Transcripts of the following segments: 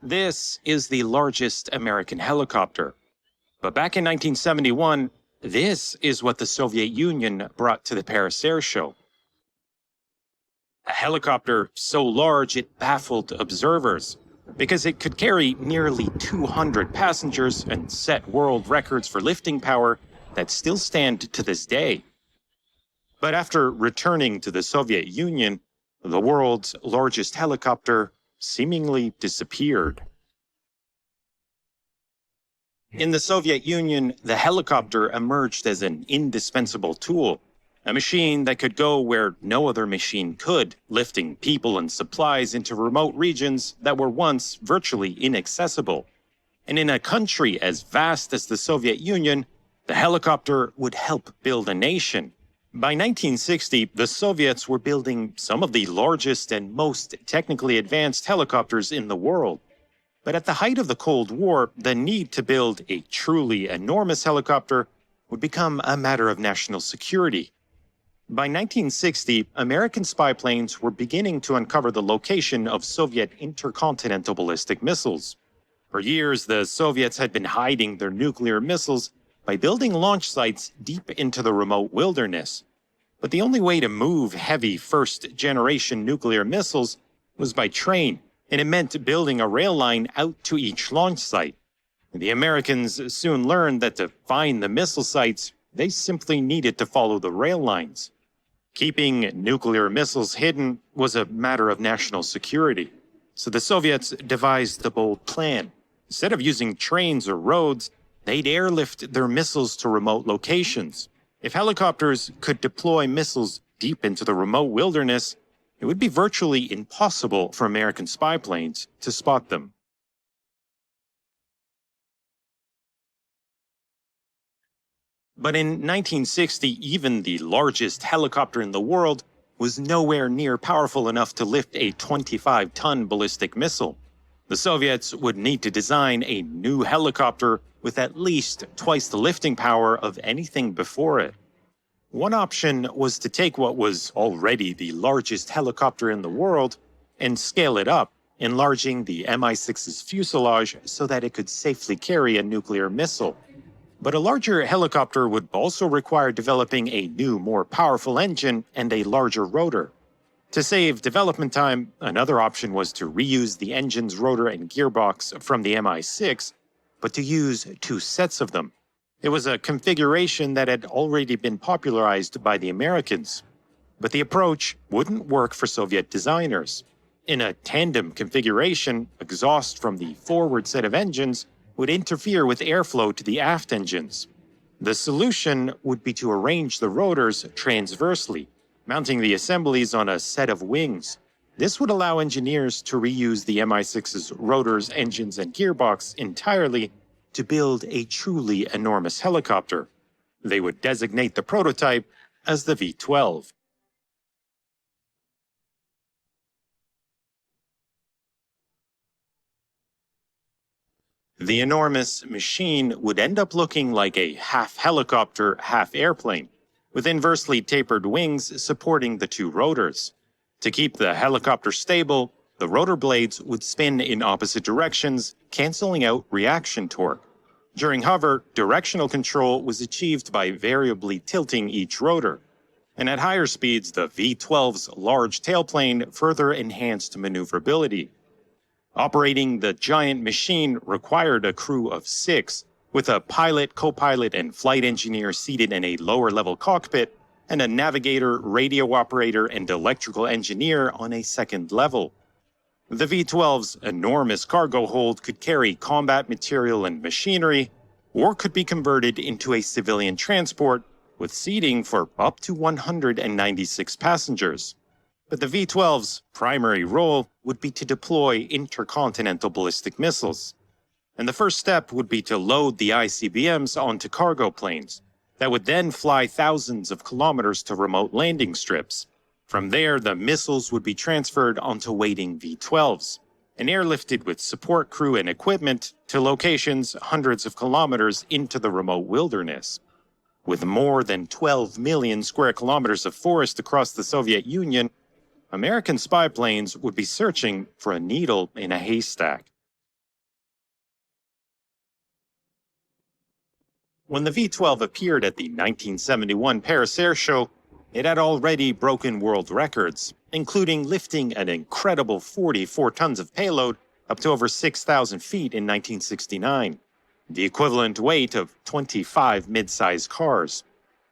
This is the largest American helicopter. But back in 1971, this is what the Soviet Union brought to the Paris Air Show. A helicopter so large it baffled observers because it could carry nearly 200 passengers and set world records for lifting power that still stand to this day. But after returning to the Soviet Union, the world's largest helicopter seemingly disappeared. In the Soviet Union, the helicopter emerged as an indispensable tool, a machine that could go where no other machine could, lifting people and supplies into remote regions that were once virtually inaccessible. And in a country as vast as the Soviet Union, the helicopter would help build a nation. By 1960, the Soviets were building some of the largest and most technically advanced helicopters in the world. But at the height of the Cold War, the need to build a truly enormous helicopter would become a matter of national security. By 1960, American spy planes were beginning to uncover the location of Soviet intercontinental ballistic missiles. For years, the Soviets had been hiding their nuclear missiles by building launch sites deep into the remote wilderness. But the only way to move heavy first-generation nuclear missiles was by train, and it meant building a rail line out to each launch site. The Americans soon learned that to find the missile sites, they simply needed to follow the rail lines. Keeping nuclear missiles hidden was a matter of national security, so the Soviets devised the bold plan. Instead of using trains or roads, they'd airlift their missiles to remote locations. If helicopters could deploy missiles deep into the remote wilderness, it would be virtually impossible for American spy planes to spot them. But in 1960, even the largest helicopter in the world was nowhere near powerful enough to lift a 25-ton ballistic missile. The Soviets would need to design a new helicopter with at least twice the lifting power of anything before it. One option was to take what was already the largest helicopter in the world and scale it up, enlarging the Mi-6's fuselage so that it could safely carry a nuclear missile. But a larger helicopter would also require developing a new, more powerful engine and a larger rotor. To save development time, another option was to reuse the engine's rotor and gearbox from the Mi-6, but to use two sets of them. It was a configuration that had already been popularized by the Americans. But the approach wouldn't work for Soviet designers. In a tandem configuration, exhaust from the forward set of engines would interfere with airflow to the aft engines. The solution would be to arrange the rotors transversely, mounting the assemblies on a set of wings. This would allow engineers to reuse the Mi-6's rotors, engines, and gearbox entirely to build a truly enormous helicopter. They would designate the prototype as the V-12. The enormous machine would end up looking like a half-helicopter, half-airplane, with inversely tapered wings supporting the two rotors. To keep the helicopter stable, the rotor blades would spin in opposite directions, canceling out reaction torque. During hover, directional control was achieved by variably tilting each rotor. And at higher speeds, the V-12's large tailplane further enhanced maneuverability. Operating the giant machine required a crew of 6, with a pilot, co-pilot, and flight engineer seated in a lower-level cockpit, and a navigator, radio operator, and electrical engineer on a second level. The V-12's enormous cargo hold could carry combat material and machinery, or could be converted into a civilian transport with seating for up to 196 passengers. But the V-12's primary role would be to deploy intercontinental ballistic missiles. And the first step would be to load the ICBMs onto cargo planes that would then fly thousands of kilometers to remote landing strips. From there, the missiles would be transferred onto waiting V-12s and airlifted with support crew and equipment to locations hundreds of kilometers into the remote wilderness. With more than 12 million square kilometers of forest across the Soviet Union, American spy planes would be searching for a needle in a haystack. When the V-12 appeared at the 1971 Paris Air Show, it had already broken world records, including lifting an incredible 44 tons of payload up to over 6,000 feet in 1969, the equivalent weight of 25 mid-sized cars.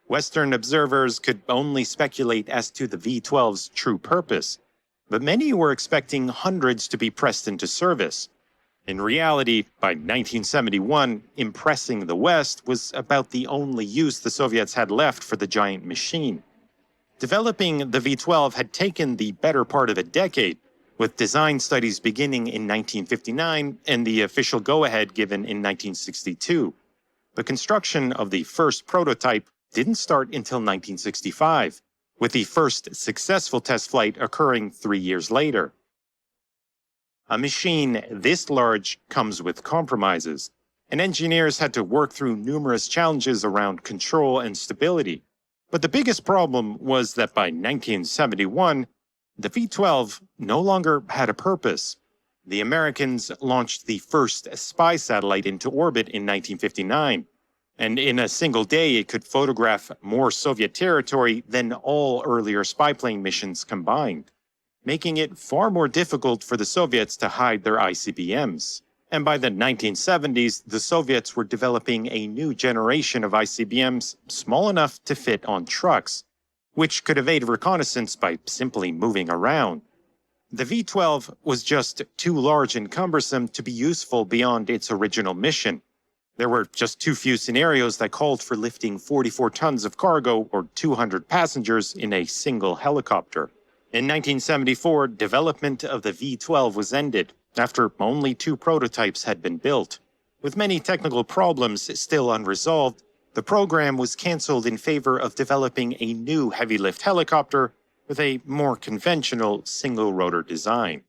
Western observers could only speculate as to the V-12's true purpose, but many were expecting hundreds to be pressed into service. In reality, by 1971, impressing the West was about the only use the Soviets had left for the giant machine. Developing the V-12 had taken the better part of a decade, with design studies beginning in 1959 and the official go-ahead given in 1962. The construction of the first prototype didn't start until 1965, with the first successful test flight occurring 3 years later. A machine this large comes with compromises, and engineers had to work through numerous challenges around control and stability. But the biggest problem was that by 1971, the V-12 no longer had a purpose. The Americans launched the first spy satellite into orbit in 1959, and in a single day it could photograph more Soviet territory than all earlier spy-plane missions combined, making it far more difficult for the Soviets to hide their ICBMs. And by the 1970s, the Soviets were developing a new generation of ICBMs small enough to fit on trucks, which could evade reconnaissance by simply moving around. The V-12 was just too large and cumbersome to be useful beyond its original mission. There were just too few scenarios that called for lifting 44 tons of cargo or 200 passengers in a single helicopter. In 1974, development of the V-12 was ended, after only 2 prototypes had been built. With many technical problems still unresolved, the program was cancelled in favor of developing a new heavy-lift helicopter with a more conventional single-rotor design.